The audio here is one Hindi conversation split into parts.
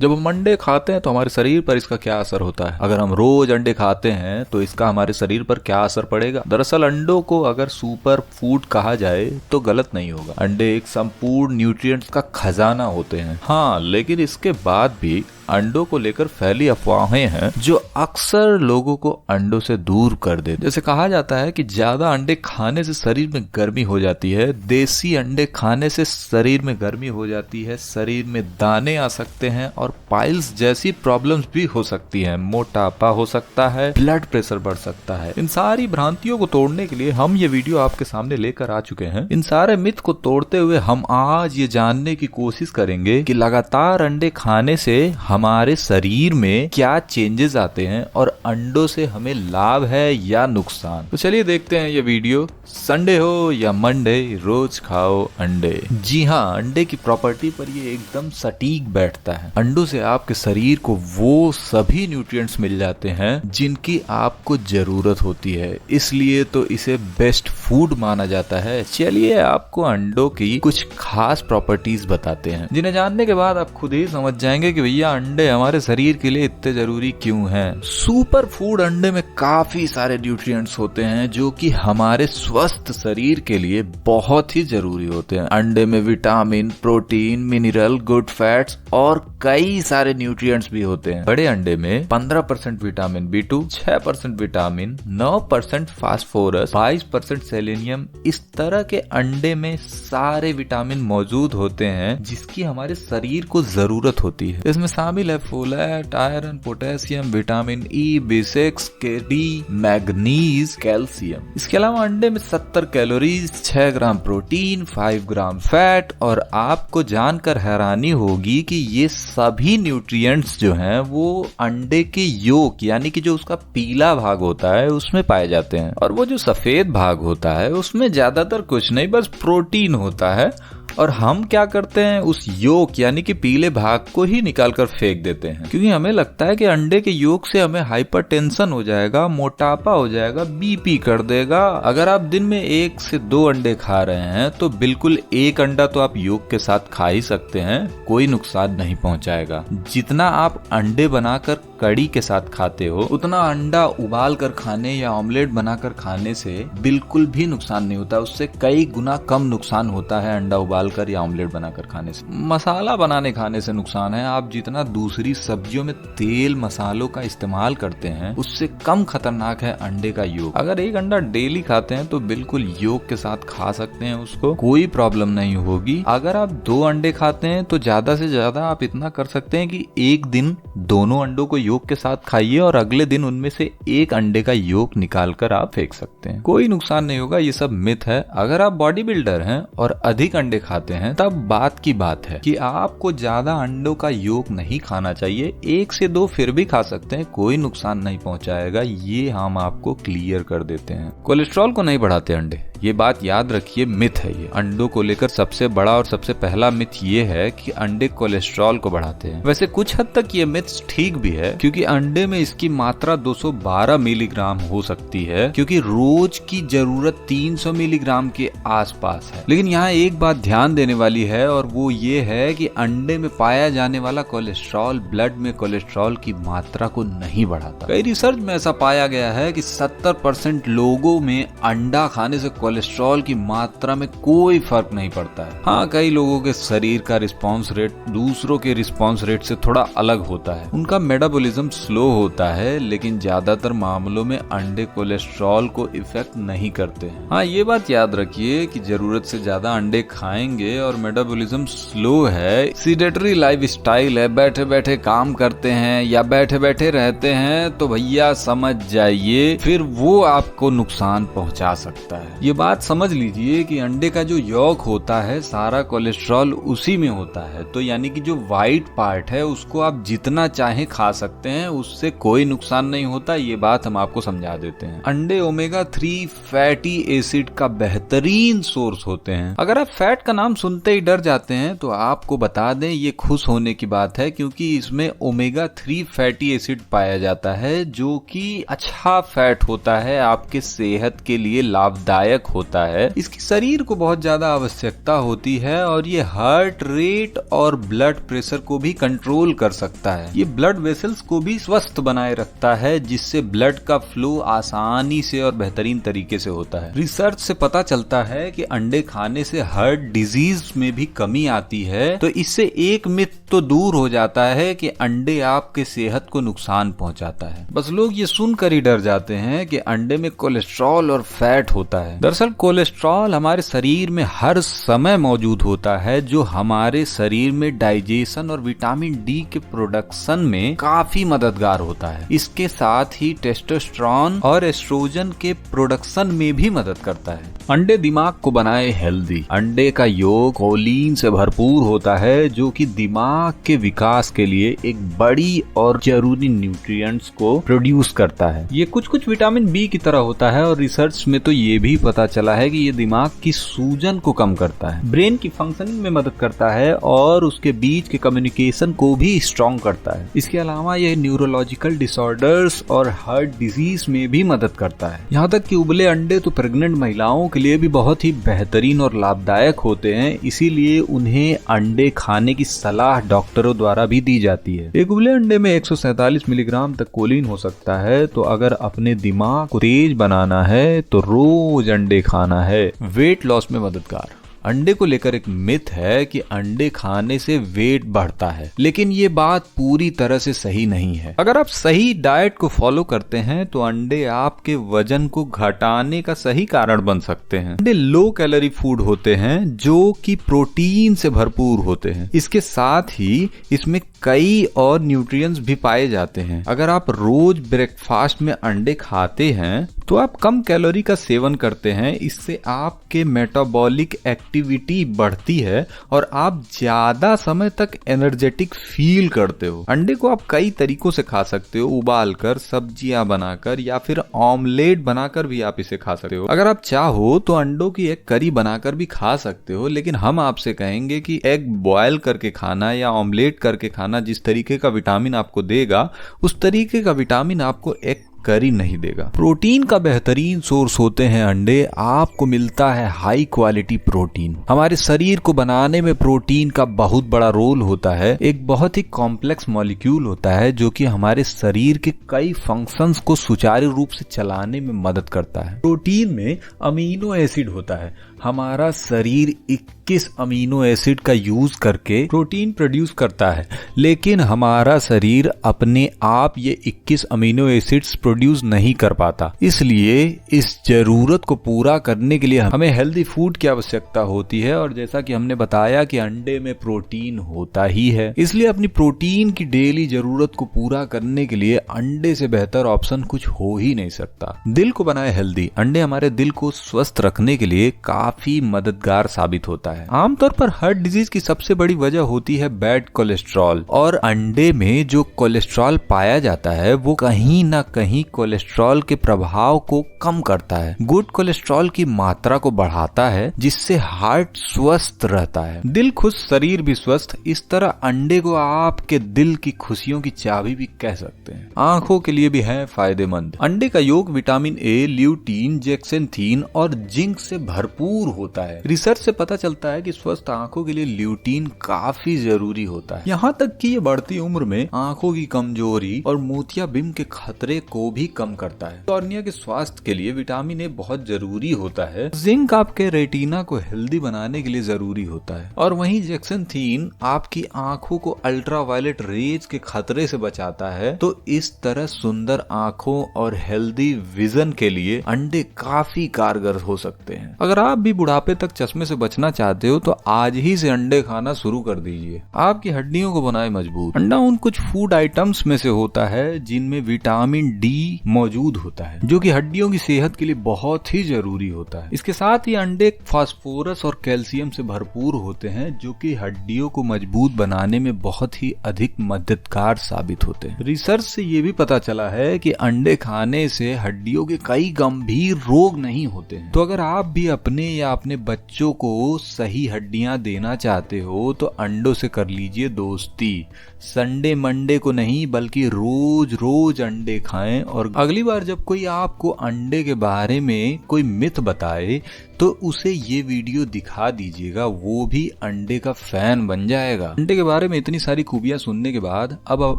जब हम अंडे खाते हैं तो हमारे शरीर पर इसका क्या असर होता है। अगर हम रोज अंडे खाते हैं तो इसका हमारे शरीर पर क्या असर पड़ेगा। दरअसल अंडों को अगर सुपर फूड कहा जाए तो गलत नहीं होगा। अंडे एक संपूर्ण न्यूट्रिएंट्स का खजाना होते हैं। हाँ, लेकिन इसके बाद भी अंडों को लेकर फैली अफवाहें हैं जो अक्सर लोगों को अंडों से दूर कर देते। जैसे कहा जाता है कि ज्यादा अंडे खाने से शरीर में गर्मी हो जाती है, देसी अंडे खाने से शरीर में गर्मी हो जाती है, शरीर में दाने आ सकते हैं और पाइल्स जैसी प्रॉब्लम्स भी हो सकती हैं, मोटापा हो सकता है, ब्लड प्रेशर बढ़ सकता है। इन सारी भ्रांतियों को तोड़ने के लिए हम ये वीडियो आपके सामने लेकर आ चुके हैं। इन सारे मिथ को तोड़ते हुए हम आज ये जानने की कोशिश करेंगे कि लगातार अंडे खाने से हमारे शरीर में क्या चेंजेस आते हैं और अंडों से हमें लाभ है या नुकसान। तो चलिए देखते हैं ये वीडियो। संडे हो या मंडे, रोज खाओ अंडे। जी हाँ, अंडे की प्रॉपर्टी पर ये एकदम सटीक बैठता है। अंडों से आपके शरीर को वो सभी न्यूट्रिएंट्स मिल जाते हैं जिनकी आपको जरूरत होती है, इसलिए तो इसे बेस्ट फूड माना जाता है। चलिए आपको अंडों की कुछ खास प्रॉपर्टीज बताते हैं जिन्हें जानने के बाद आप खुद ही समझ जाएंगे कि भैया अंडे हमारे शरीर के लिए इतने जरूरी क्यों हैं। सुपर फूड अंडे में काफी सारे न्यूट्रिएंट्स होते हैं जो कि हमारे स्वस्थ शरीर के लिए बहुत ही जरूरी होते हैं। अंडे में vitamin, protein, mineral, good fats और कई सारे न्यूट्रिएंट्स भी होते हैं। बड़े अंडे में 15% vitamin B2, 6% vitamin, 9% phosphorus, 22% selenium, इस तरह के अंडे में सारे विटामिन मौजूद होते हैं जिसकी हमारे शरीर को जरूरत होती है। इसमें शामिल है folate, iron, potassium, vitamin E, B6, D, manganese, calcium. इसके अलावा अंडे में 70 कैलोरीज, 6 ग्राम प्रोटीन, 5 ग्राम फैट और आपको जानकर हैरानी होगी कि ये सभी न्यूट्रिएंट्स जो हैं वो अंडे के योक यानी कि जो उसका पीला भाग होता है उसमें पाए जाते हैं, और वो जो सफेद भाग होता है उसमें ज्यादातर कुछ नहीं, बस प्रोटीन होता है। और हम क्या करते हैं, उस योक यानी कि पीले भाग को ही निकालकर फेंक देते हैं, क्योंकि हमें लगता है कि अंडे के योक से हमें हाइपरटेंशन हो जाएगा, मोटापा हो जाएगा, बीपी कर देगा। अगर आप दिन में 1 से 2 अंडे खा रहे हैं तो बिल्कुल एक अंडा तो आप योक के साथ खा ही सकते हैं, कोई नुकसान नहीं पहुंचाएगा। जितना आप अंडे बनाकर कड़ी के साथ खाते हो उतना अंडा उबाल कर खाने या ऑमलेट बनाकर खाने से बिल्कुल भी नुकसान नहीं होता। उससे कई गुना कम नुकसान होता है अंडा उबालकर या ऑमलेट बनाकर खाने से। मसाला बनाने खाने से नुकसान है। आप जितना दूसरी सब्जियों में तेल मसालों का इस्तेमाल करते हैं उससे कम खतरनाक है अंडे का योक। अगर एक अंडा डेली खाते हैं तो बिल्कुल योक के साथ खा सकते हैं, उसको कोई प्रॉब्लम नहीं होगी। अगर आप 2 अंडे खाते हैं तो ज्यादा से ज्यादा आप इतना कर सकते हैं कि एक दिन दोनों अंडों को योक के साथ खाइए और अगले दिन उनमें से एक अंडे का योक निकालकर आप फेंक सकते हैं, कोई नुकसान नहीं होगा। ये सब मिथ है। अगर आप बॉडी बिल्डर हैं और अधिक अंडे खाते हैं तब बात की बात है कि आपको ज्यादा अंडों का योक नहीं खाना चाहिए। 1 से 2 फिर भी खा सकते हैं, कोई नुकसान नहीं पहुंचाएगा, ये हम आपको क्लियर कर देते हैं। कोलेस्ट्रॉल को नहीं बढ़ाते अंडे, ये बात याद रखिए, मिथ है ये। अंडों को लेकर सबसे बड़ा और सबसे पहला मिथ ये है कि अंडे कोलेस्ट्रॉल को बढ़ाते हैं। वैसे कुछ हद तक ये मिथ ठीक भी है, क्योंकि अंडे में इसकी मात्रा 212 मिलीग्राम हो सकती है, क्योंकि रोज की जरूरत 300 मिलीग्राम के आसपास है। लेकिन यहाँ एक बात ध्यान देने वाली है और वो ये है कि अंडे में पाया जाने वाला कोलेस्ट्रॉल ब्लड में कोलेस्ट्रॉल की मात्रा को नहीं बढ़ाता। कई रिसर्च में ऐसा पाया गया है कि 70% लोगों में अंडा खाने से कोलेस्ट्रॉल की मात्रा में कोई फर्क नहीं पड़ता है। हाँ, कई लोगों के शरीर का रिस्पांस रेट दूसरों के रिस्पांस रेट से थोड़ा अलग होता है, उनका मेटाबॉलिज्म स्लो होता है, लेकिन ज्यादातर मामलों में अंडे कोलेस्ट्रॉल को इफेक्ट नहीं करते हैं। हाँ, ये बात याद रखिए कि जरूरत से ज्यादा अंडे खाएंगे और मेटाबॉलिज्म स्लो है, सीडेटरी लाइफ स्टाइल है, बैठे बैठे काम करते हैं या बैठे बैठे रहते हैं, तो भैया समझ जाइए फिर वो आपको नुकसान पहुंचा सकता है। ये बात समझ लीजिए कि अंडे का जो यॉक होता है सारा कोलेस्ट्रॉल उसी में होता है, तो यानी कि जो व्हाइट पार्ट है उसको आप जितना चाहे खा सकते हैं, उससे कोई नुकसान नहीं होता। ये बात हम आपको समझा देते हैं। अंडे ओमेगा 3 फैटी एसिड का बेहतरीन सोर्स होते हैं। अगर आप फैट का नाम सुनते ही डर जाते हैं, तो आपको बता दें ये खुश होने की बात है, क्योंकि इसमें ओमेगा 3 फैटी एसिड पाया जाता है जो कि अच्छा फैट होता है, आपके सेहत के लिए लाभदायक होता है। इसकी शरीर को बहुत ज्यादा आवश्यकता होती है और ये हार्ट रेट और ब्लड प्रेशर को भी कंट्रोल कर सकता है। ये ब्लड वेसल्स को भी स्वस्थ बनाए रखता है, जिससे ब्लड का फ्लो आसानी से और बेहतरीन तरीके से होता है। रिसर्च से पता चलता है कि अंडे खाने से हार्ट डिजीज में भी कमी आती है, तो इससे एक मिथ तो दूर हो जाता है कि अंडे आपके सेहत को नुकसान पहुंचाता है। बस लोग ये सुनकर ही डर जाते हैं कि अंडे में कोलेस्ट्रॉल और फैट होता है। दरअसल कोलेस्ट्रॉल हमारे शरीर में हर समय मौजूद होता है, जो हमारे शरीर में डाइजेशन और विटामिन डी के प्रोडक्शन में काफी मददगार होता है। इसके साथ ही टेस्टोस्टेरोन और एस्ट्रोजन के प्रोडक्शन में भी मदद करता है। अंडे दिमाग को बनाए हेल्दी। अंडे का योग कोलिन से भरपूर होता है, जो कि दिमाग के विकास के लिए एक बड़ी और जरूरी न्यूट्रिएंट्स को प्रोड्यूस करता है। ये कुछ विटामिन बी की तरह होता है और रिसर्च में तो ये भी पता चला है कि ये दिमाग की सूजन को कम करता है, ब्रेन की फंक्शनिंग में मदद करता है और उसके बीच के कम्युनिकेशन को भी स्ट्रॉन्ग करता है। इसके अलावा ये न्यूरोलॉजिकल डिसऑर्डर्स और हार्ट डिजीज में भी मदद करता है। यहाँ तक कि उबले अंडे तो प्रेग्नेंट महिलाओं के लिए भी बहुत ही बेहतरीन और लाभदायक होते हैं, इसीलिए उन्हें अंडे खाने की सलाह डॉक्टरों द्वारा भी दी जाती है। एक उबले अंडे में 147 मिलीग्राम तक कोलिन हो सकता है, तो अगर अपने दिमाग को तेज बनाना है तो रोज अंडे खाना है। वेट लॉस में मददगार। अंडे को लेकर एक मिथ है कि अंडे खाने से वेट बढ़ता है, लेकिन ये बात पूरी तरह से सही नहीं है। अगर आप सही डाइट को फॉलो करते हैं तो अंडे आपके वजन को घटाने का सही कारण बन सकते हैं। अंडे लो कैलोरी फूड होते हैं जो कि प्रोटीन से भरपूर होते हैं। इसके साथ ही इसमें कई और न्यूट्रिएंट्स भी पाए जाते हैं। अगर आप रोज ब्रेकफास्ट में अंडे खाते हैं तो आप कम कैलोरी का सेवन करते हैं, इससे आपके मेटाबॉलिक एक्टिविटी बढ़ती है और आप ज्यादा समय तक एनर्जेटिक फील करते हो। अंडे को आप कई तरीकों से खा सकते हो, उबालकर, सब्जियां बनाकर या फिर ऑमलेट बनाकर भी आप इसे खा सकते हो। अगर आप चाहो तो अंडों की एक करी बनाकर भी खा सकते हो, लेकिन हम आपसे कहेंगे कि एग बॉयल करके खाना या ऑमलेट करके खाना जिस तरीके का विटामिन आपको देगा, उस तरीके का विटामिन आपको एग करी नहीं देगा। प्रोटीन का बेहतरीन सोर्स होते हैं अंडे। आपको मिलता है हाई क्वालिटी प्रोटीन। हमारे शरीर को बनाने में प्रोटीन का बहुत बड़ा रोल होता है। एक बहुत ही कॉम्प्लेक्स मॉलिक्यूल होता है जो कि हमारे शरीर के कई फंक्शंस को सुचारू रूप से चलाने में मदद करता है। प्रोटीन में अमीनो एसिड होता है। हमारा शरीर 21 अमीनो एसिड का यूज करके प्रोटीन प्रोड्यूस करता है, लेकिन हमारा शरीर अपने आप ये 21 अमीनो एसिड्स प्रोड्यूस नहीं कर पाता। इसलिए इस जरूरत को पूरा करने के लिए हमें हेल्दी फूड की आवश्यकता होती है, और जैसा कि हमने बताया कि अंडे में प्रोटीन होता ही है, इसलिए अपनी प्रोटीन की डेली जरूरत को पूरा करने के लिए अंडे से बेहतर ऑप्शन कुछ हो ही नहीं सकता। दिल को बनाए हेल्दी। अंडे हमारे दिल को स्वस्थ रखने के लिए काफी मददगार साबित होता है। आमतौर पर हार्ट डिजीज की सबसे बड़ी वजह होती है बैड कोलेस्ट्रॉल, और अंडे में जो कोलेस्ट्रॉल पाया जाता है वो कहीं ना कहीं कोलेस्ट्रॉल के प्रभाव को कम करता है। गुड कोलेस्ट्रॉल की मात्रा को बढ़ाता है, जिससे हार्ट स्वस्थ रहता है। दिल खुश, शरीर भी स्वस्थ। इस तरह अंडे को आपके दिल की खुशियों की चाबी भी कह सकते हैं। आंखों के लिए भी है फायदेमंद। अंडे का योग विटामिन ए, ल्यूटीन, जेक्सेंथीन और जिंक से भरपूर होता है। रिसर्च से पता चलता है कि स्वस्थ आंखों के लिए ल्यूटीन काफी जरूरी होता है। यहाँ तक कि ये बढ़ती उम्र में आंखों की कमजोरी और मोतियाबिंद के खतरे को भी कम करता है। कॉर्निया के स्वास्थ्य के लिए विटामिन ए बहुत जरूरी होता है। जिंक आपके रेटिना को हेल्दी बनाने के लिए जरूरी होता है, और वहीं जेक्सेंथीन आपकी आंखों को अल्ट्रावायलेट रेज के खतरे से बचाता है। तो इस तरह सुंदर आंखों और हेल्दी विजन के लिए अंडे काफी कारगर हो सकते हैं। अगर आप भी बुढ़ापे तक चश्मे से बचना चाहते हो तो आज ही से अंडे खाना शुरू कर दीजिए। आपकी हड्डियों को बनाए मजबूत। अंडा उन कुछ फूड आइटम्स में से होता है जिनमें विटामिन डी मौजूद होता है, जो कि हड्डियों की सेहत के लिए बहुत ही जरूरी होता है। इसके साथ ही अंडे फास्फोरस और कैल्शियम से भरपूर होते हैं, जो कि हड्डियों को मजबूत बनाने में बहुत ही अधिक मददगार साबित होते हैं। रिसर्च से ये भी पता चला है कि अंडे खाने से हड्डियों के कई गंभीर रोग नहीं होते हैं। तो अगर आप भी अपने या अपने बच्चों को सही हड्डियां देना चाहते हो तो अंडों से कर लीजिए दोस्ती। संडे मंडे को नहीं बल्कि रोज रोज अंडे खाएं। और अगली बार जब कोई आपको अंडे के बारे में कोई मिथ बताए तो उसे ये वीडियो दिखा दीजिएगा, वो भी अंडे का फैन बन जाएगा। अंडे के बारे में इतनी सारी खूबियां सुनने के बाद अब आप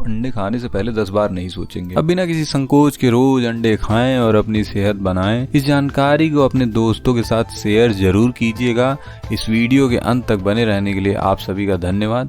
अंडे खाने से पहले 10 बार नहीं सोचेंगे। अब बिना किसी संकोच के रोज अंडे खाएं और अपनी सेहत बनाएं। इस जानकारी को अपने दोस्तों के साथ शेयर जरूर कीजिएगा। इस वीडियो के अंत तक बने रहने के लिए आप सभी का धन्यवाद।